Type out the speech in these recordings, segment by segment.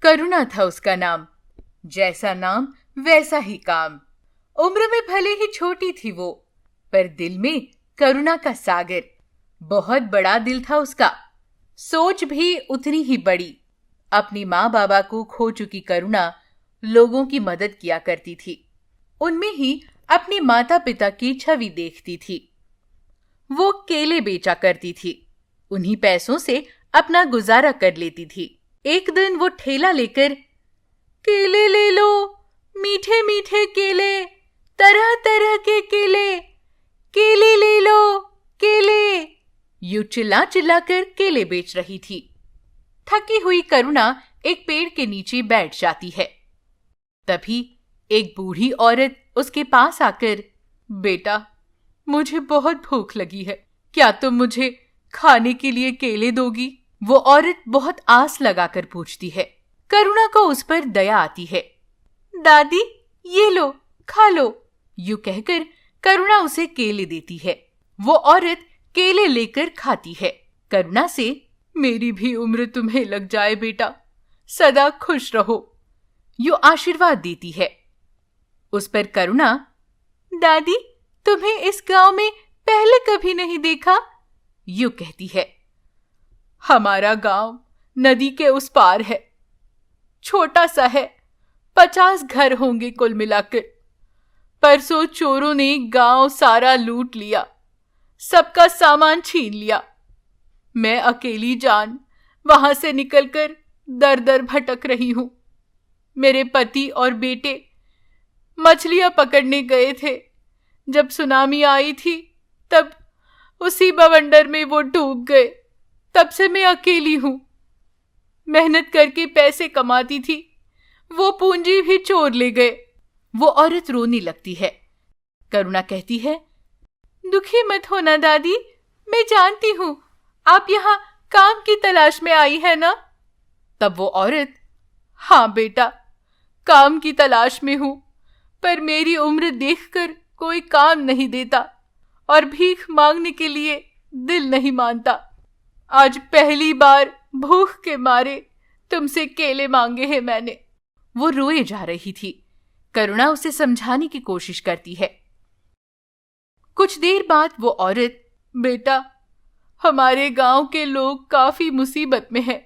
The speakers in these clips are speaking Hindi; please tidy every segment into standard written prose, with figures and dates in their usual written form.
करुणा था उसका नाम। जैसा नाम वैसा ही काम। उम्र में भले ही छोटी थी वो, पर दिल में करुणा का सागर। बहुत बड़ा दिल था उसका, सोच भी उतनी ही बड़ी। अपनी माँ बाबा को खो चुकी करुणा लोगों की मदद किया करती थी। उनमें ही अपने माता पिता की छवि देखती थी। वो केले बेचा करती थी, उन्हीं पैसों से अपना गुजारा कर लेती थी। एक दिन वो ठेला लेकर, केले ले लो, मीठे मीठे केले, तरह तरह के केले, केले ले लो, केले, यूं चिल्ला चिल्ला कर केले बेच रही थी। थकी हुई करुणा एक पेड़ के नीचे बैठ जाती है। तभी एक बूढ़ी औरत उसके पास आकर, बेटा, मुझे बहुत भूख लगी है, क्या तुम मुझे खाने के लिए केले दोगी? वो औरत बहुत आस लगाकर पूछती है। करुणा को उस पर दया आती है। दादी, ये लो, खा लो, यूं कहकर करुणा उसे केले देती है। वो औरत केले लेकर खाती है। करुणा से, मेरी भी उम्र तुम्हें लग जाए बेटा, सदा खुश रहो, यूं आशीर्वाद देती है। उस पर करुणा, दादी, तुम्हें इस गांव में पहले कभी नहीं देखा, यूं कहती है। हमारा गांव नदी के उस पार है, छोटा सा है, 50 घर होंगे कुल मिलाकर। परसों चोरों ने गांव सारा लूट लिया, सबका सामान छीन लिया। मैं अकेली जान वहां से निकलकर दर दर भटक रही हूं। मेरे पति और बेटे मछलियां पकड़ने गए थे। जब सुनामी आई थी तब उसी बवंडर में वो डूब गए। तब से मैं अकेली हूं। मेहनत करके पैसे कमाती थी, वो पूंजी भी चोर ले गए। वो औरत रोने लगती है। करुणा कहती है, दुखी मत होना दादी, मैं जानती हूं आप यहाँ काम की तलाश में आई है ना? तब वो औरत, हाँ बेटा, काम की तलाश में हूं, पर मेरी उम्र देखकर कोई काम नहीं देता और भीख मांगने के लिए दिल नहीं मानता। आज पहली बार भूख के मारे तुमसे केले मांगे हैं मैंने। वो रोए जा रही थी। करुणा उसे समझाने की कोशिश करती है। कुछ देर बाद वो औरत, बेटा, हमारे गांव के लोग काफी मुसीबत में हैं।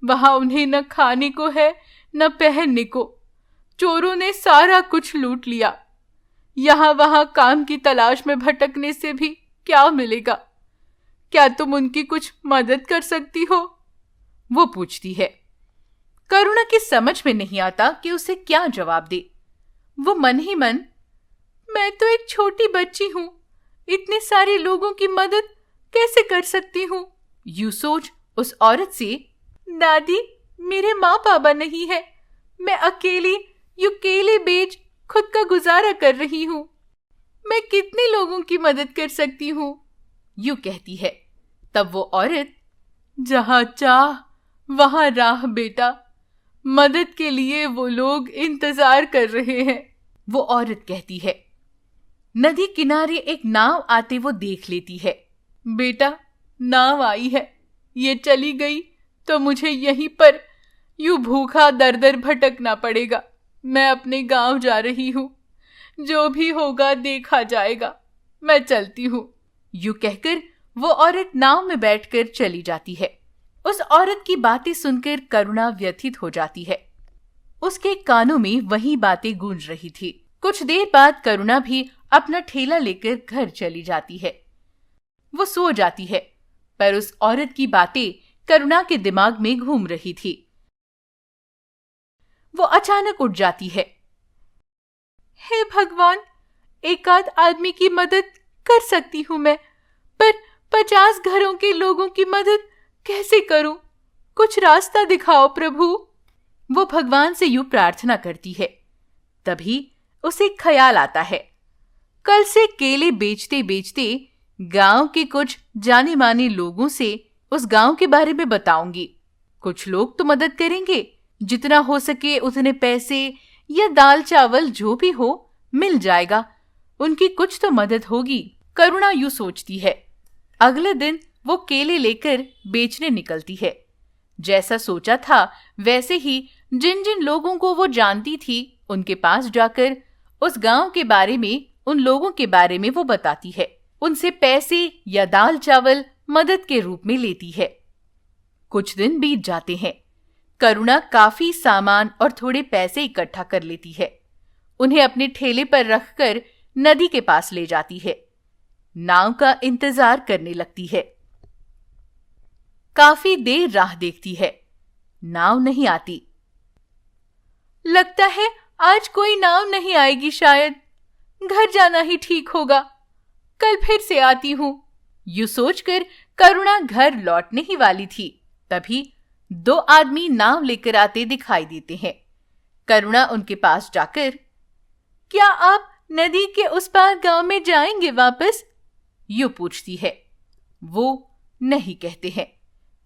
वहां उन्हें न खाने को है न पहनने को। चोरों ने सारा कुछ लूट लिया। यहाँ वहां काम की तलाश में भटकने से भी क्या मिलेगा? क्या तुम उनकी कुछ मदद कर सकती हो? वो पूछती है। करुणा की समझ में नहीं आता कि उसे क्या जवाब दे। वो मन ही मन, मैं तो एक छोटी बच्ची हूं, इतने सारे लोगों की मदद कैसे कर सकती हूँ, यूं सोच उस औरत से, दादी, मेरे माँ बाबा नहीं है, मैं अकेली यूं केले बेच खुद का गुजारा कर रही हूँ। मैं कितने लोगों की मदद कर सकती हूँ, यूं कहती है। तब वो औरत, जहां चाह वहां राह बेटा, मदद के लिए वो लोग इंतजार कर रहे हैं, वो औरत कहती है। नदी किनारे एक नाव आते वो देख लेती है। बेटा, नाव आई है, ये चली गई तो मुझे यहीं पर यूं भूखा दर दर भटकना पड़ेगा। मैं अपने गांव जा रही हूं, जो भी होगा देखा जाएगा, मैं चलती हूं, यूं कहकर वो औरत नाव में बैठकर चली जाती है। उस औरत की बातें सुनकर करुणा व्यथित हो जाती है। उसके कानों में वही बातें गूंज रही थी। कुछ देर बाद करुणा भी अपना ठेला लेकर घर चली जाती है। वो सो जाती है, पर उस औरत की बातें करुणा के दिमाग में घूम रही थी। वो अचानक उठ जाती है। हे भगवान, एक आध आदमी की मदद कर सकती हूं मैं, पर 50 घरों के लोगों की मदद कैसे करूं? कुछ रास्ता दिखाओ प्रभु। वो भगवान से यूं प्रार्थना करती है। तभी उसे ख्याल आता है, कल से केले बेचते बेचते गांव के कुछ जाने माने लोगों से उस गांव के बारे में बताऊंगी। कुछ लोग तो मदद करेंगे, जितना हो सके उतने पैसे या दाल चावल जो भी हो मिल जाएगा, उनकी कुछ तो मदद होगी, करुणा यूं सोचती है। अगले दिन वो केले लेकर बेचने निकलती है। जैसा सोचा था वैसे ही जिन जिन लोगों को वो जानती थी उनके पास जाकर उस गांव के बारे में, उन लोगों के बारे में वो बताती है। उनसे पैसे या दाल चावल मदद के रूप में लेती है। कुछ दिन बीत जाते हैं। करुणा काफी सामान और थोड़े पैसे इकट्ठा कर लेती है। उन्हें अपने ठेले पर रखकर नदी के पास ले जाती है। नाव का इंतजार करने लगती है। काफी देर राह देखती है, नाव नहीं आती। लगता है आज कोई नाव नहीं आएगी, शायद घर जाना ही ठीक होगा, कल फिर से आती हूं। यूं सोचकर करुणा घर लौटने ही वाली थी, तभी 2 आदमी नाव लेकर आते दिखाई देते हैं। करुणा उनके पास जाकर, क्या आप नदी के उस पार गांव में जाएंगे वापस? यूं पूछती है। वो नहीं कहते हैं।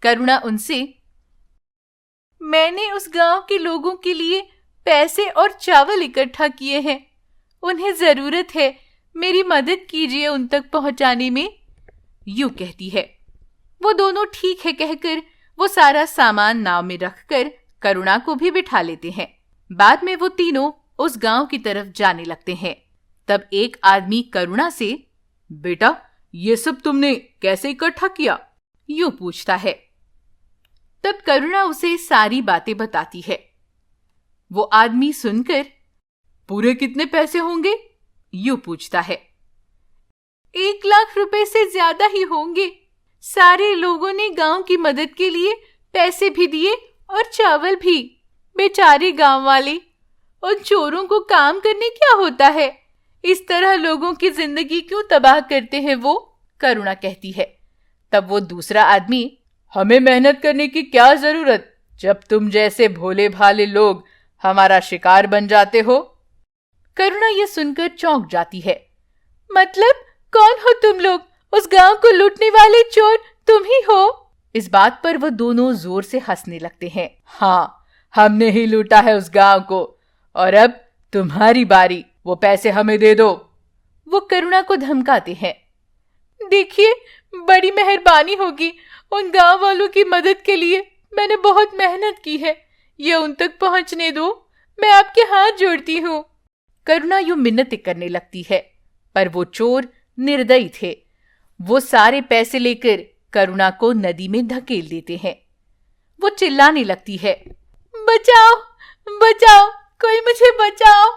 करुणा उनसे, मैंने उस गांव के लोगों के लिए पैसे और चावल इकट्ठा किए हैं, उन्हें जरूरत है, मेरी मदद कीजिए उन तक पहुंचाने में, यूं कहती है। वो दोनों ठीक है कहकर वो सारा सामान नाव में रखकर करुणा को भी बिठा लेते हैं। बाद में वो तीनों उस गांव की तरफ जाने लगते हैं। तब एक आदमी करुणा से, बेटा ये सब तुमने कैसे इकट्ठा किया? यूं पूछता है। तब करुणा उसे सारी बातें बताती है। वो आदमी सुनकर, पूरे कितने पैसे होंगे? यूं पूछता है। 1 लाख रुपए से ज्यादा ही होंगे। सारे लोगों ने गांव की मदद के लिए पैसे भी दिए और चावल भी। बेचारे गांव वाले, उन चोरों को काम करने क्या होता है? इस तरह लोगों की जिंदगी क्यों तबाह करते हैं वो? करुणा कहती है। तब वो दूसरा आदमी, हमें मेहनत करने की क्या जरूरत, जब तुम जैसे भोले भाले लोग हमारा शिकार बन जाते हो। करुणा ये सुनकर चौंक जाती है। मतलब कौन हो तुम लोग? उस गांव को लूटने वाले चोर तुम ही हो? इस बात पर वो दोनों जोर से हंसने लगते हैं। हाँ, हमने ही लूटा है उस गांव को, और अब तुम्हारी बारी, वो पैसे हमें दे दो। वो करुणा को धमकाते हैं। देखिए, बड़ी मेहरबानी होगी, उन गांव वालों की मदद के लिए मैंने बहुत मेहनत की है, ये उन तक पहुंचने दो, मैं आपके हाथ जोड़ती हूँ। करुणा यूं मिन्नतें करने लगती है, पर वो चोर निर्दयी थे। वो सारे पैसे लेकर करुणा को नदी में धकेल देते हैं। वो चिल्लाने लगती है, बचाओ बचाओ, कोई मुझे बचाओ।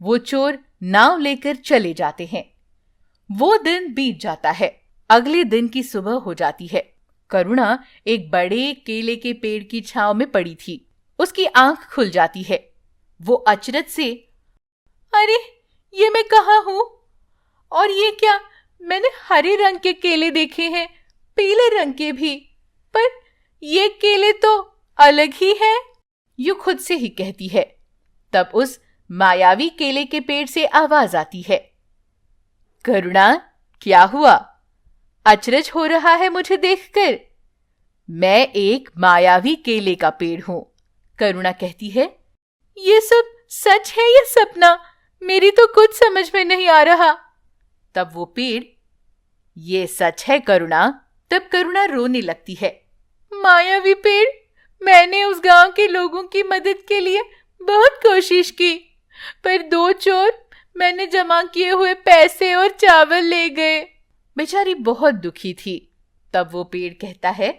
वो चोर नाव लेकर चले जाते हैं। वो दिन बीत जाता है। अगले दिन की सुबह हो जाती है। करुणा एक बड़े केले के पेड़ की छांव में पड़ी थी। उसकी आंख खुल जाती है। वो अचरज से, अरे ये मैं कहाँ हूं? और ये क्या, मैंने हरे रंग के केले देखे हैं, पीले रंग के भी, पर ये केले तो अलग ही है, यूं खुद से ही कहती है। तब उस मायावी केले के पेड़ से आवाज आती है, करुणा क्या हुआ? अचरज हो रहा है मुझे देखकर। मैं एक मायावी केले का पेड़ हूं, करुणा कहती है। ये सब सच है या सपना? मेरी तो कुछ समझ में नहीं आ रहा। तब वो पेड़, ये सच है करुणा। तब करुणा रोने लगती है। मायावी पेड़, मैंने उस गांव के लोगों की मदद के लिए बहुत कोशिश की, पर 2 चोर मैंने जमा किए हुए पैसे और चावल ले गए। बेचारी बहुत दुखी थी। तब वो पेड़ कहता है,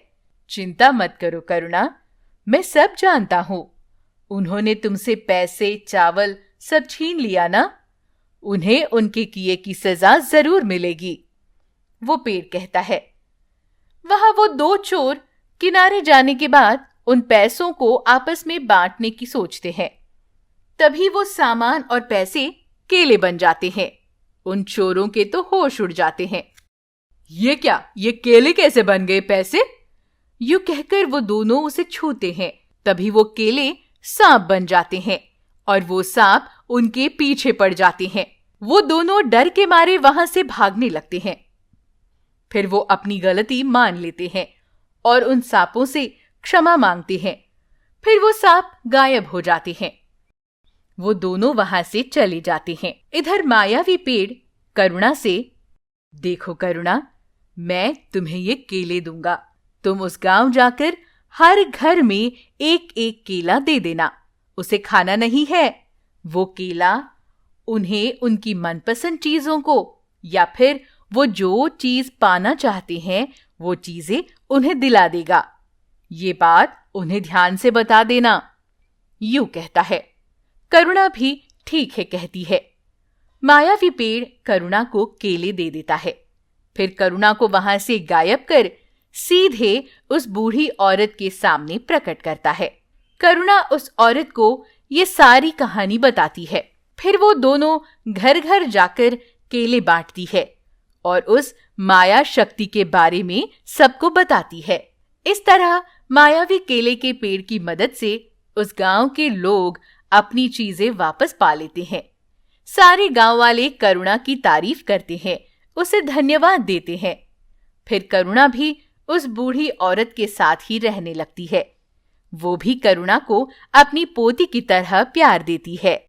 चिंता मत करो करुणा, मैं सब जानता हूं। उन्होंने तुमसे पैसे चावल सब छीन लिया ना, उन्हें उनके किए की सजा जरूर मिलेगी। वो पेड़ कहता है। वहां वो 2 चोर किनारे जाने के बाद उन पैसों को आपस में बांटने की सोचते हैं। तभी वो सामान और पैसे केले बन जाते हैं। उन चोरों के तो होश उड़ जाते हैं। ये क्या, ये केले कैसे बन गए पैसे? यूं कहकर वो दोनों उसे छूते हैं। तभी वो केले सांप बन जाते हैं और वो सांप उनके पीछे पड़ जाते हैं। वो दोनों डर के मारे वहां से भागने लगते हैं। फिर वो अपनी गलती मान लेते हैं और उन सांपों से क्षमा मांगते हैं। फिर वो सांप गायब हो जाते हैं। वो दोनों वहां से चले जाते हैं। इधर मायावी पेड़ करुणा से, देखो करुणा, मैं तुम्हें ये केले दूंगा, तुम उस गांव जाकर हर घर में एक एक केला दे देना। उसे खाना नहीं है, वो केला उन्हें उनकी मनपसंद चीजों को या फिर वो जो चीज पाना चाहते हैं वो चीजें उन्हें दिला देगा। ये बात उन्हें ध्यान से बता देना, यूं कहता है। करुणा भी ठीक है कहती है। मायावी पेड़ करुणा को केले दे देता है, फिर करुणा को वहां से गायब कर सीधे उस बूढ़ी औरत के सामने प्रकट करता है। करुणा उस औरत को ये सारी कहानी बताती है। फिर वो दोनों घर घर जाकर केले बांटती है और उस माया शक्ति के बारे में सबको बताती है। इस तरह मायावी केले के पेड़ की मदद से उस गांव के लोग अपनी चीजें वापस पा लेते हैं। सारे गांव वाले करुणा की तारीफ करते हैं, उसे धन्यवाद देते हैं। फिर करुणा भी उस बूढ़ी औरत के साथ ही रहने लगती है। वो भी करुणा को अपनी पोती की तरह प्यार देती है।